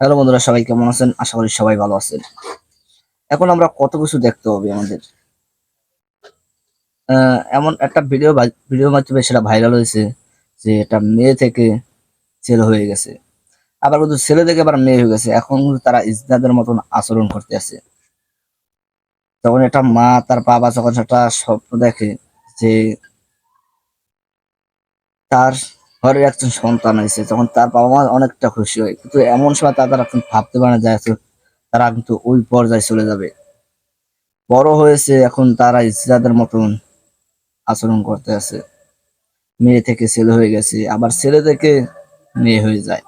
Hello বন্ধুরা, সবাই কেমন আছেন? আশা করি সবাই ভালো আছেন। এখন আমরা কত কিছু দেখতে হবে আমাদের। এমন একটা ভিডিও মাধ্যমে সেটা ভাইরাল হয়েছে যে এটা মেয়ে থেকে ছেলে হয়ে গেছে, আবার কিন্তু ছেলে থেকে আবার মেয়ে হয়ে গেছে। এখন কিন্তু তারা ইজনাদের মতন আচরণ করতে আছে। তখন একটা মা তার বাবা যখন একটা স্বপ্ন দেখে যে তার ঘরের একজন সন্তান হয়েছে, তখন তার বাবা মা অনেকটা খুশি হয়, কিন্তু এমন সময় তারা এখন ভাবতে পারে না যে তারা কিন্তু ওই পর্যায়ে চলে যাবে। বড় হয়েছে, এখন তারা ইসরাদের মতন আচরণ করতে আছে। মেয়ে থেকে ছেলে হয়ে গেছে, আবার ছেলে থেকে মেয়ে হয়ে যায়।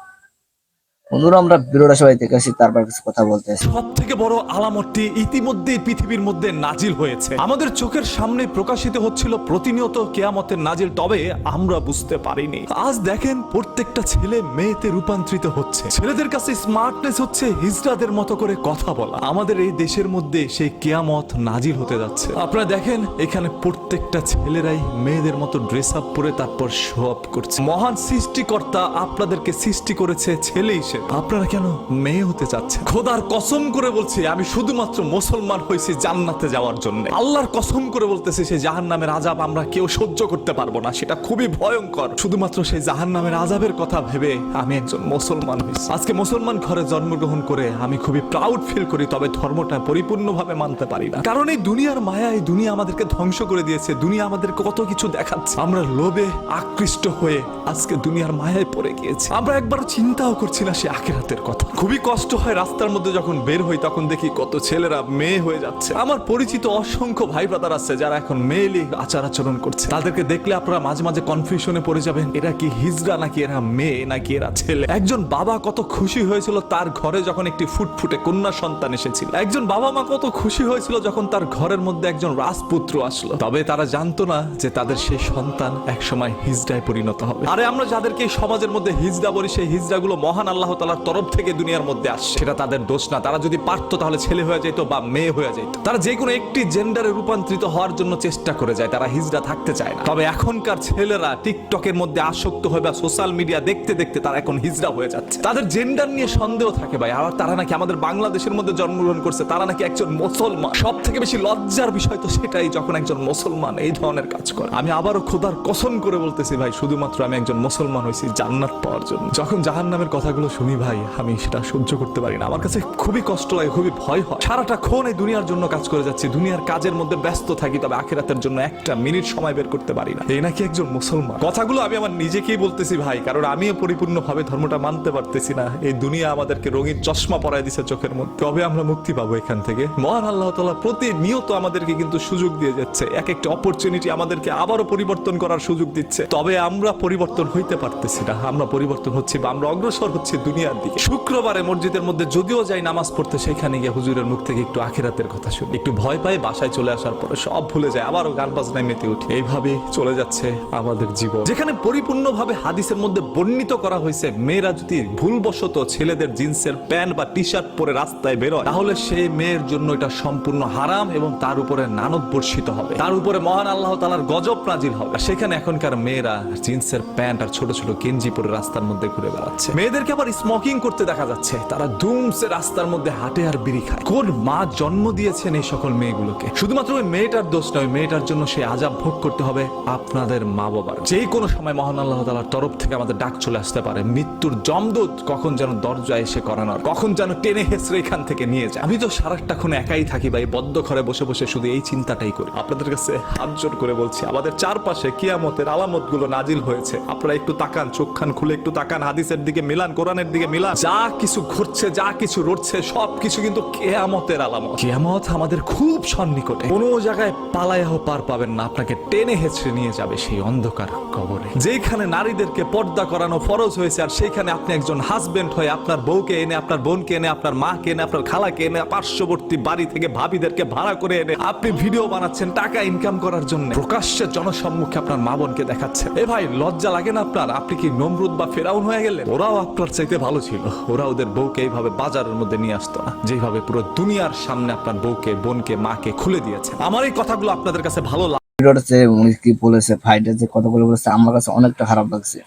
বন্ধুরা, আমরা ভিডিওটা সবাই দেখে আসি, তারপর কিছু কথা বলতে আসি। সব থেকে বড় আলামতটি ইতিমধ্যে পৃথিবীর মধ্যে নাজিল হয়েছে, আমাদের চোখের সামনে প্রকাশিত হচ্ছিল প্রতিনিয়ত কেয়ামতের নাজিল, তবে আমরা বুঝতে পারিনি। আজ দেখেন প্রত্যেকটা ছেলে মেয়েতে রূপান্তরিত হচ্ছে। ছেলেদের কাছে স্মার্টনেস হচ্ছে হিজড়াদের মতো করে কথা বলা। আমাদের এই দেশের মধ্যে সেই কেয়ামত নাজিল হতে যাচ্ছে। আপনারা দেখেন এখানে প্রত্যেকটা ছেলেরাই মেয়েদের মতো ড্রেস আপ পরে তারপর শো আপ করছে। মহান সৃষ্টিকর্তা আপনাদেরকে সৃষ্টি করেছে ছেলে হিসেবে, আপনারা কেন মেয়ে হতে চাচ্ছেন? খোদার কসম করে বলছি, আমি শুধুমাত্র মুসলমান হয়েছি জান্নাতে যাওয়ার জন্য। আল্লাহর কসম করে বলতেছি, সেই জাহান্নামের আযাব আমরা কেউ সহ্য করতে পারবো না, সেটা খুবই ভয়ঙ্কর। শুধুমাত্র সেই জাহান্নামের আযাবের কথা ভেবে আমি একজন মুসলমান হয়েছি। আজকে মুসলমান ঘরে জন্মগ্রহণ করে আমি খুবই প্রাউড ফিল করি, তবে ধর্মটা পরিপূর্ণভাবে মানতে পারি না। কারণ এই দুনিয়ার মায়া, এই দুনিয়া আমাদেরকে ধ্বংস করে দিয়েছে। দুনিয়া আমাদেরকে কত কিছু দেখাচ্ছে, আমরা লোভে আকৃষ্ট হয়ে আজকে দুনিয়ার মায়ায় পড়ে গিয়েছি। আমরা একবার চিন্তাও করছি না সে আখিরাতের কথা। খুবই কষ্ট হয় রাস্তার মধ্যে যখন বের হই, তখন দেখি কত ছেলেরা মেয়ে হয়ে যাচ্ছে। আমার পরিচিত অসংখ্য ভাই ব্রাদার আছে যারা এখন মেয়েলি আচার আচরণ করছে। তাদেরকে দেখলে আপনারা মাঝে মাঝে কনফিউশনে পড়ে যাবেন, এরা কি হিজড়া নাকি এরা মেয়ে নাকি এরা ছেলে। একজন বাবা কত খুশি হয়েছিল তার ঘরে যখন একটি ফুটফুটে কন্যা সন্তান এসেছিল। একজন বাবা মা কত খুশি হয়েছিল যখন তার ঘরের মধ্যে একজন রাজপুত্র আসলো। তবে তারা জানতো না যে তাদের সেই সন্তান একসময় হিজড়ায় পরিণত হবে। আরে আমরা যাদেরকে সমাজের মধ্যে হিজড়া বলি, সেই হিজড়াগুলো মহান আল্লাহ তাআলার তরফ থেকে দুনিয়ার মধ্যে আসছে। সেটা তাদের দোষ না। তারা যদি পারতো তাহলে ছেলে হয়ে যেত বা মেয়ে হয়ে যেত। তারা যে কোনো একটি জেন্ডারে রূপান্তরিত হওয়ার জন্য চেষ্টা করে যায়, তারা হিজড়া থাকতে চায় না। তবে এখনকার ছেলেরা টিকটকের মধ্যে আসক্ত হয়ে বা সোশ্যাল মিডিয়া দেখতে দেখতে তারা এখন হিজড়া হয়ে যাচ্ছে। তাদের জেন্ডার নিয়ে সন্দেহ থাকে ভাই। আর তারা নাকি আমাদের বাংলাদেশের মধ্যে জন্মগ্রহণ করছে, তারা নাকি একজন মুসলমান। সব থেকে বেশি লজ্জার বিষয় তো সেটাই, যখন একজন মুসলমান এই ধরনের কাজ করে। আমি আবারও খোদার কসম করে বলতেছি ভাই, শুধুমাত্র আমি একজন মুসলমান হয়েছি জান্নাত পাওয়ার জন্য। যখন জাহান্নামের কথাগুলো শুনি ভাই, আমি সেটা সহ্য করতে পারি না। আমার কাছে খুবই কষ্ট লাগে, খুবই ভয় হয়। সারাটা ক্ষণ এই দুনিয়ার জন্য কাজ করে যাচ্ছি, দুনিয়ার কাজের মধ্যে ব্যস্ত থাকি, তবে আখিরাতের জন্য একটা মিনিট সময় বের করতে পারি না। এই নাকি একজন মুসলমান? কথাগুলো আমি আমার নিজেকেই বলতেছি ভাই, কারণ আমিও পরিপূর্ণভাবে ধর্মটা মানতে পারতেছি না। এই দুনিয়া আমাদেরকে রঙিন চশমা পরায় দিছে চোখের মধ্যে। কবে আমরা মুক্তি পাবো এখান থেকে? মহান আল্লাহ তাআলা প্রতিনিয়ত আমাদেরকে কিন্তু সুযোগ দিয়ে যাচ্ছে, এক একটা অপরচুনিটি আমাদেরকে আবারও পরিবর্তন করার সুযোগ দিচ্ছে। তবে আমরা পরিবর্তন হইতে পারতেছি না। আমরা পরিবর্তন হচ্ছি বা আমরা অগ্রসর হচ্ছি দুনিয়ার দিকে। শুক্রবারে মসজিদের মধ্যে যদিও যাই নামাজ পড়তে, সেখানে গিয়ে হুজুরের মুখ থেকে একটু আখিরাতের কথা শুনি, একটু ভয় পাই। বাসায় চলে আসার পরে সব ভুলে যায়, আবারও গান বাজনায় মেতে উঠি। এইভাবে চলে যাচ্ছে আমাদের জীবন। যেখানে পরিপূর্ণভাবে হাদিসের মধ্যে বর্ণিত করা হয়েছে, মেয়েরা যদি ভুলবশত ছেলেদের জিন্সের প্যান্ট বা টি শার্ট পরে রাস্তায় বেরোয়, তাহলে সেই মেয়ের জন্য এটা সম্পূর্ণ হারাম এবং তার উপরে লানত বর্ষিত হবে, তার উপরে মহান আল্লাহ তাআলার গজব নাজিল হবে। সেখানে এখনকার মেয়েরা জিন্সের প্যান্ট আর ছোট ছোট গেঞ্জি পরে রাস্তার মধ্যে ঘুরে বেড়াচ্ছে। মেয়েদেরকে আবার স্মোকিং করতে দেখা যাচ্ছে, তারা ধুমসে রাস্তার মধ্যে হাঁটে আর বিড়ি খায়। কোন মা জন্ম দিয়েছেন এই সকল মেয়েগুলোকে? শুধুমাত্র ওই মেয়েটার দোষ নয়, মেয়েটার জন্য সেই আযাব ভোগ করতে হবে আপনাদের মা বাবার। যে কোনো সময় মহান আল্লাহ তাআলার তরফ থেকে আমাদের ডাক চলে আসতে পারে। মৃত্যুর জমদূত কখন যেন দরজায় এসে করানোর, কখন যেন টেনে হেসড়ে এখান থেকে নিয়ে যায়। আমি তো সারাটাক্ষণ একাই থাকি ভাই, বদ্ধ ঘরে বসে বসে শুধু এই চিন্তাটাই করি। আপনাদের কাছে হাত জোর করে বলছি, আমাদের চারপাশে কিয়ামতের আলামত গুলো নাজিল হয়েছে। আপনারা একটু তাকান, চোখ খান খুলে একটু তাকান, হাদিসের দিকে মিলান, কোরআনের দিকে মিলান। যা কিছু ঘটছে, যা কিছু রটছে, সবকিছু কিন্তু কিয়ামতের আলামত। কিয়ামত আমাদের খুব সন্নিকটে। কোনো জায়গায় পালায়াও পার পাবেন না, আপনাকে টেনে হেঁচড়ে নিয়ে যাবে সেই অন্ধকার কবরে। যেখানে নারীদেরকে পর্দা করানো ফরজ হয়েছে, আর সেখানে আপনি একজন হাজবেন্ড হয়ে আপনার বউকে এনে, আপনার বোনকে এনে, আপনার মাকে এনে, আপনার খালাকে এনে, পার্শ্ববর্তী বাড়ি থেকে ভাবিদেরকে ভাড়া করে এনে আপনি ভিডিও বানাচ্ছেন টাকা ইনকাম করার জন্য, প্রকাশ্যে জনসম্মুখে আপনার মা বোনকে দেখাচ্ছে। এ ভাই, লজ্জা লাগে না আপনার? আপনি কি নমরুদ বা ফেরাউন হয়ে গেলেন? ওরাও আপনার চাইতে ভালো ছিল। ওরা ওদের বউকে এইভাবে বাজারের মধ্যে নিয়ে আসতো না, যেভাবে পুরো দুনিয়ার সামনে আপনার বউকে, বোনকে, মাকে খুলে দিয়েছে। আমার এই কথাগুলো আপনাদের কাছে ভালো লাগে? ভিডিওটাতে উনি কি বলেছে, ভাইটা যে কথাগুলো বলেছে, আমার কাছে অনেকটা খারাপ লাগছে।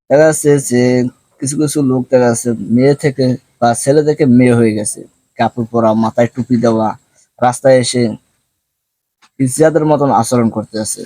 দেখা যাচ্ছে যে কিছু কিছু লোক দেখা যাচ্ছে মেয়ে থেকে বা ছেলে থেকে মেয়ে হয়ে গেছে, কাপড় পরা, মাথায় টুপি দেওয়া, রাস্তায় এসে ইজ্জাতের মতন আচরণ করতে আছে।